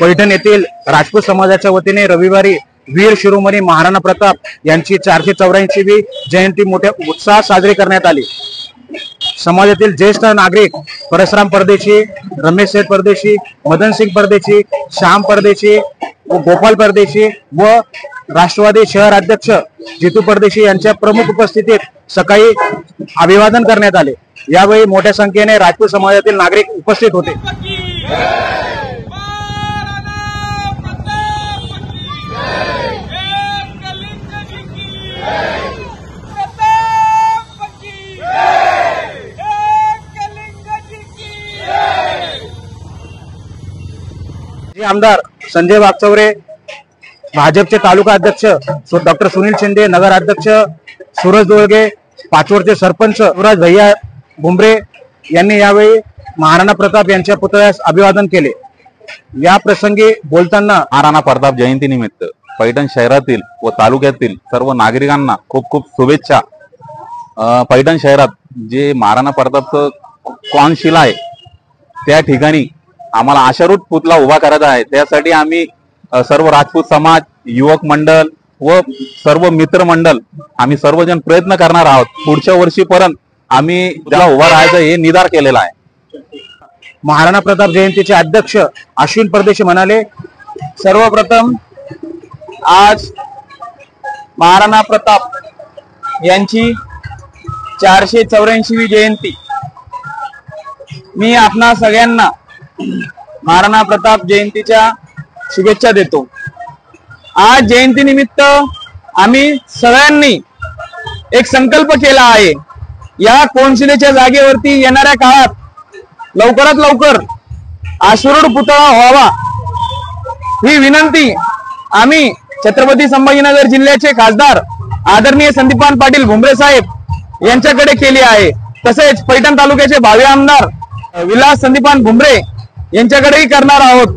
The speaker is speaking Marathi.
पैठण येथील राजपूत समाजाच्या वतीने रविवारी वीर शिरोमणी महाराणा प्रताप यांची 484वी जयंती मोठ्या उत्साहात साजरी करण्यात आली। समाजातील ज्येष्ठ नागरिक परशुराम परदेशी, रमेश सेठ परदेशी, मदन सिंग परदेशी, श्याम परदेशी व गोपाल परदेशी व राष्ट्रवादी शहर अध्यक्ष जितू परदेशी यांच्या प्रमुख उपस्थितीत सकाळी अभिवादन करण्यात आले। यावेळी मोठ्या संख्येने राजपूत समाजातील नागरिक उपस्थित होते। आमदार संजय वागचौरे, भाजपचे तालुका अध्यक्ष डॉक्टर सुनील शिंदे, नगर अध्यक्ष सूरज दोळगे, पाचोरचे सरपंच युवराज भैया भुमरे यांनी यावेळी महाराणा प्रताप यांच्या पुतळ्यास अभिवादन केले। या प्रसंगी बोलताना महाराणा प्रताप जयंती निमित्त पैठण शहरातील व तालुक्यातील सर्व नागरिकांना खूप खूप शुभेच्छा। पैठण शहरात जे महाराणा प्रतापचं कोनशिला आहे त्या ठिकाणी आम्हाला आशारूढ पुतळा उभा करायचा आहे। त्यासाठी आम्ही सर्व राजपूत समाज, युवक मंडळ व सर्व मित्र मंडळ आम्ही सर्वजण प्रयत्न करणार आहोत। पुढच्या वर्षीपर्यंत आम्ही त्याला उभा राहायचं हे निर्धार केलेला आहे। महाराणा प्रताप जयंतीचे अध्यक्ष अश्विन परदेशी म्हणाले, सर्वप्रथम आज महाराणा प्रताप यांची 484वी जयंती। मी आपणा सगळ्यांना महाराणा प्रताप जयंतीच्या शुभेच्छा देतो। आज जयंती निमित्त आम्ही सगळ्यांनी एक संकल्प केला आहे, या कोनशिलेच्या जागेवरती येणाऱ्या काळात लवकरात लवकर आशारूढ पुतळा व्हावा ही विनंती आम्ही छत्रपती संभाजीनगर जिल्ह्याचे खासदार आदरणीय संदीपान पाटील भुमरे साहेब यांच्याकडे केली आहे। तसेच पैठण तालुक्याचे भावी आमदार विलास संदीपान भुमरे यांच्याकडेही करणार आहोत।